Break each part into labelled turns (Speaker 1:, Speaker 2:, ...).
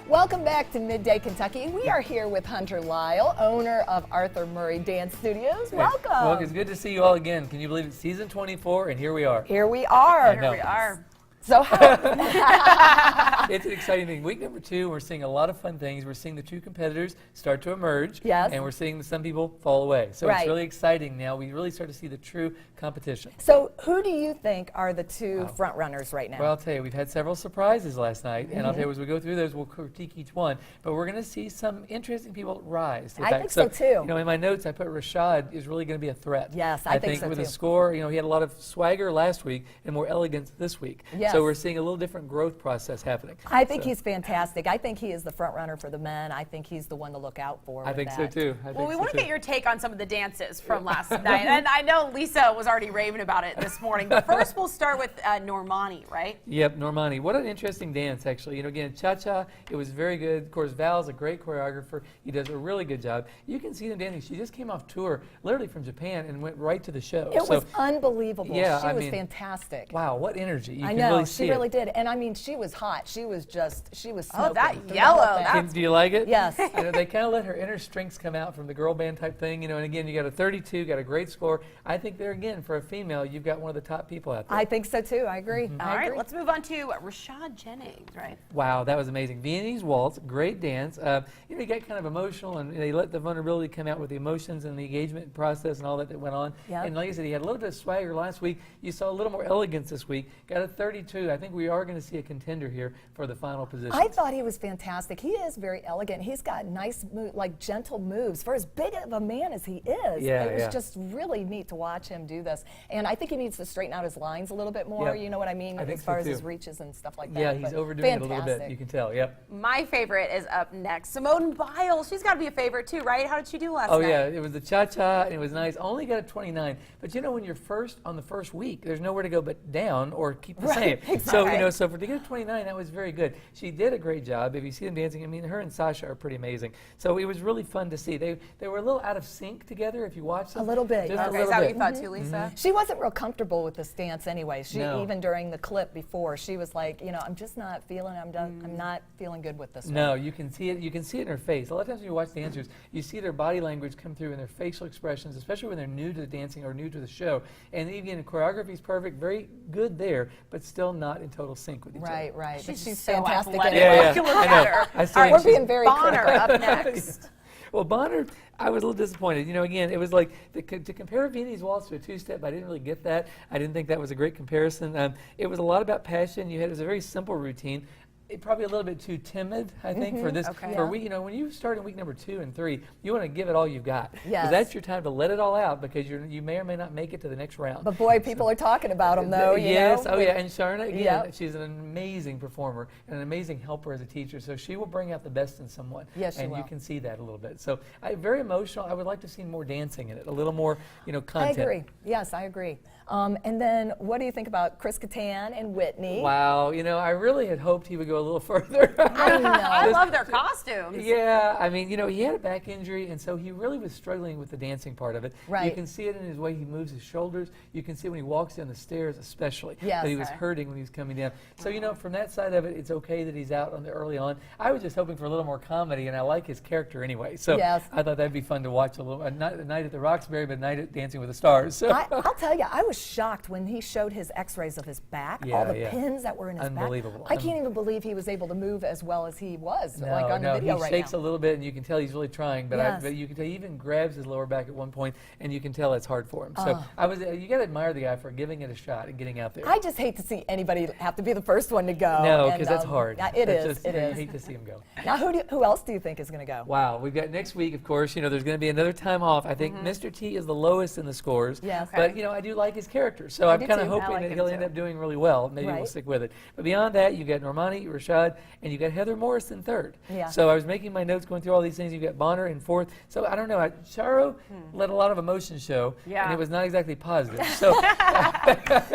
Speaker 1: Welcome back to Midday Kentucky. We are here with Hunter Lisle, owner of Arthur Murray Dance Studios. Welcome.
Speaker 2: Well, it's good to see you all again. Can you believe it's season 24 and here we are?
Speaker 1: Here we are.
Speaker 2: Here we
Speaker 3: are.
Speaker 1: So
Speaker 2: it's an exciting thing. Week number 2, we're seeing a lot of fun things. We're seeing the two competitors start to emerge.
Speaker 1: Yes.
Speaker 2: And we're seeing some people fall away. So
Speaker 1: Right.
Speaker 2: it's really exciting now. We really start to see the true competition.
Speaker 1: So who do you think are the two front runners right now?
Speaker 2: Well, I'll tell you, we've had several surprises last night, and I'll tell you, as we go through those, we'll critique each one. But we're going to see some interesting people rise.
Speaker 1: I think so, too.
Speaker 2: You know, in my notes, I put Rashad is really going to be a threat.
Speaker 1: Yes, I think so,
Speaker 2: with
Speaker 1: too.
Speaker 2: the score, you know, he had a lot of swagger last week and more elegance this week.
Speaker 1: Yes.
Speaker 2: So we're seeing a little different growth process happening.
Speaker 1: I think he's fantastic. I think he is the front runner for the men. I think he's the one to look out for.
Speaker 2: I think so, too.
Speaker 3: Well, we want to get your take on some of the dances from last night. And I know Lisa was already raving about it this morning. But first, we'll start with Normani, right?
Speaker 2: Yep, Normani. What an interesting dance, actually. You know, again, cha-cha, it was very good. Of course, Val's a great choreographer. He does a really good job. You can see them dancing. She just came off tour, literally from Japan, and went right to the show.
Speaker 1: It was unbelievable.
Speaker 2: Yeah,
Speaker 1: she was fantastic.
Speaker 2: Wow, what energy. You
Speaker 1: I
Speaker 2: can
Speaker 1: know,
Speaker 2: really see
Speaker 1: she really
Speaker 2: it.
Speaker 1: did. And I mean, she was hot. She was smoking.
Speaker 3: Oh, that
Speaker 1: through the
Speaker 3: yellow,
Speaker 1: whole thing.
Speaker 2: Do you like it?
Speaker 1: Yes.
Speaker 2: You know, they kind of let her inner strengths come out from the girl band type thing, you know, and again, you got a 32, got a great score. I think there again, for a female, you've got one of the top people out there.
Speaker 1: I think so too. I agree.
Speaker 3: All right, let's move on to Rashad Jennings, right?
Speaker 2: Wow, that was amazing. Viennese waltz, great dance. You know, you get kind of emotional, and they let the vulnerability come out with the emotions and the engagement process and all that went on.
Speaker 1: Yep.
Speaker 2: And like I said, he had a little bit of swagger last week. You saw a little more elegance this week. Got a 32. I think we are going to see a contender here for the final position.
Speaker 1: I thought he was fantastic. He is very elegant. He's got nice, like gentle moves for as big of a man as he is.
Speaker 2: Yeah,
Speaker 1: it was just really neat to watch him do this. And I think he needs to straighten out his lines a little bit more.
Speaker 2: Yep.
Speaker 1: You know what I mean?
Speaker 2: I think
Speaker 1: as far
Speaker 2: so
Speaker 1: as his
Speaker 2: too.
Speaker 1: reaches and stuff like that.
Speaker 2: Yeah, he's
Speaker 1: But
Speaker 2: overdoing it a little bit.
Speaker 1: fantastic.
Speaker 2: You can tell. Yep.
Speaker 3: My favorite is up next. Simone Biles. She's got to be a favorite too, right? How did she do last night?
Speaker 2: Oh yeah, it was the cha-cha, and it was nice. Only got a 29, but you know when you're first on the first week, there's nowhere to go but down or keep the same.
Speaker 1: Exactly.
Speaker 2: So you know, so to get a 29, that was very good. She did a great job. If you see them dancing, I mean, her and Sasha are pretty amazing. So it was really fun to see. They were a little out of sync together. If you watch them,
Speaker 1: A little bit.
Speaker 2: just
Speaker 1: Yeah.
Speaker 2: a
Speaker 3: Okay,
Speaker 2: little
Speaker 3: is that what
Speaker 2: bit.
Speaker 3: you thought too, Lisa?
Speaker 1: She wasn't real comfortable with this dance anyway. She
Speaker 2: No.
Speaker 1: even during the clip before, she was like, you know, I'm just not feeling. I'm not feeling good with this
Speaker 2: No,
Speaker 1: one.
Speaker 2: you can see it. You can see it in her face. A lot of times when you watch dancers, you see their body language come through in their facial expressions, especially when they're new to the dancing or new to the show. And even choreography is perfect, very good there, but still not in total sync with each other.
Speaker 1: Right, right. But
Speaker 3: She's
Speaker 1: she's
Speaker 3: so
Speaker 1: fantastic.
Speaker 3: athletic.
Speaker 1: anyway.
Speaker 2: Yeah,
Speaker 3: Look
Speaker 2: I
Speaker 3: at
Speaker 2: know.
Speaker 3: her.
Speaker 2: I still
Speaker 3: All
Speaker 2: think
Speaker 1: We're
Speaker 2: she's-
Speaker 1: being very
Speaker 3: Bonner
Speaker 1: critical.
Speaker 3: up next.
Speaker 2: Well, Bonner, I was a little disappointed. You know, again, it was like to compare Viennese waltz to a two-step. I didn't really get that. I didn't think that was a great comparison. It was a lot about passion. It was a very simple routine. Probably a little bit too timid, I think, for this.
Speaker 3: Okay.
Speaker 2: For
Speaker 1: Yeah.
Speaker 2: week, you know, when you start in week number 2 and 3, you want to give it all you've got. 'Cause
Speaker 1: Yes.
Speaker 2: that's your time to let it all out because you may or may not make it to the next round.
Speaker 1: But boy, people are talking about him though. You
Speaker 2: Yes,
Speaker 1: know?
Speaker 2: oh yeah, and Sharna, again,
Speaker 1: Yep.
Speaker 2: she's an amazing performer and an amazing helper as a teacher, so she will bring out the best in someone.
Speaker 1: Yes, she
Speaker 2: and you
Speaker 1: will.
Speaker 2: can see that a little bit. So, very emotional. I would like to see more dancing in it, a little more, you know,
Speaker 1: I
Speaker 2: content.
Speaker 1: agree. Yes, I agree. And then what do you think about Chris Kattan and Whitney?
Speaker 2: Wow, you know, I really had hoped he would go a little further.
Speaker 1: I know.
Speaker 3: I love their costumes.
Speaker 2: Yeah, I mean, you know, he had a back injury, and so he really was struggling with the dancing part of it. You
Speaker 1: Right.
Speaker 2: can see it in his way he moves his shoulders. You can see it when he walks down the stairs, especially.
Speaker 1: Yes.
Speaker 2: That he was
Speaker 3: Okay.
Speaker 2: hurting when he was coming down. So, you know, from that side of it, it's okay that he's out on the early on. I was just hoping for a little more comedy, and I like his character anyway. So
Speaker 1: Yes.
Speaker 2: I thought that'd be fun to watch a little. Not a night at the Roxbury, but a night at Dancing with the Stars. So.
Speaker 1: I'll tell you, I was shocked when he showed his x-rays of his back, all
Speaker 2: Yeah,
Speaker 1: the
Speaker 2: yeah.
Speaker 1: pins that were in his
Speaker 2: Unbelievable.
Speaker 1: back. I can't even believe he was able to move as well as he was, like on the
Speaker 2: No,
Speaker 1: video
Speaker 2: he
Speaker 1: right
Speaker 2: shakes
Speaker 1: now.
Speaker 2: a little bit, and you can tell he's really trying. But,
Speaker 1: Yes.
Speaker 2: but you can tell he even grabs his lower back at one point, and you can tell it's hard for him. So
Speaker 1: Oh.
Speaker 2: you got to admire the guy for giving it a shot and getting out there.
Speaker 1: I just hate to see anybody have to be the first one to go.
Speaker 2: No,
Speaker 1: and,
Speaker 2: because that's hard.
Speaker 1: Yeah, it
Speaker 2: That's
Speaker 1: is.
Speaker 2: just-
Speaker 1: It
Speaker 2: I
Speaker 1: is.
Speaker 2: hate to see him go.
Speaker 1: Now, who else do you think is going to go?
Speaker 2: Wow, we've got next week, of course. You know, there's going to be another time off. I think Mr. T is the lowest in the scores.
Speaker 1: Yes.
Speaker 2: But, you know, I do like his character. So
Speaker 1: I
Speaker 2: I'm
Speaker 1: do
Speaker 2: kind of
Speaker 1: too. I
Speaker 2: hoping
Speaker 3: like
Speaker 2: that
Speaker 3: him
Speaker 2: he'll
Speaker 3: too.
Speaker 2: end up doing really well. Maybe we'll
Speaker 1: Right.
Speaker 2: stick with it. But beyond that, you got Normani, Rashad, and you got Heather Morris in third.
Speaker 1: Yeah.
Speaker 2: So I was making my notes going through all these things. You've got Bonner in fourth. So I don't know. Charo let a lot of emotion show.
Speaker 3: Yeah.
Speaker 2: And it was not exactly positive. So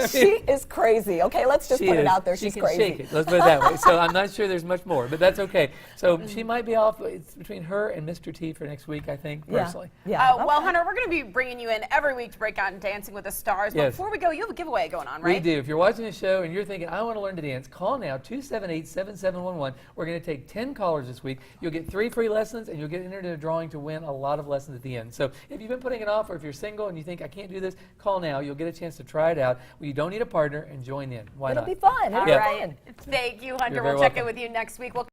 Speaker 1: She is crazy. Okay, let's just
Speaker 2: she
Speaker 1: put it
Speaker 2: is.
Speaker 1: out there.
Speaker 2: She
Speaker 1: She's
Speaker 2: can
Speaker 1: crazy.
Speaker 2: shake it. Let's put it that way. So I'm not sure there's much more, but that's okay. So she might be off. It's between her and Mr. T for next week, I think, personally.
Speaker 1: Yeah.
Speaker 3: Well,
Speaker 1: Okay.
Speaker 3: Hunter, we're going to be bringing you in every week to break out Dancing with the Stars. But
Speaker 2: Yes.
Speaker 3: before we go, you have a giveaway going on, right?
Speaker 2: We do. If you're watching the show and you're thinking, I want to learn to dance, call now, 278 888-7711. We're going to take 10 callers this week. You'll get 3 free lessons, and you'll get entered in a drawing to win a lot of lessons at the end. So if you've been putting it off, or if you're single and you think, I can't do this, call now. You'll get a chance to try it out. Well, you don't need a partner, and join in. Why
Speaker 1: It'll
Speaker 2: not?
Speaker 1: be fun. It'll
Speaker 3: All
Speaker 1: be
Speaker 3: right.
Speaker 1: fun.
Speaker 3: Thank you, Hunter.
Speaker 2: You're
Speaker 3: We'll
Speaker 2: very
Speaker 3: check in
Speaker 2: welcome.
Speaker 3: with you next week. We'll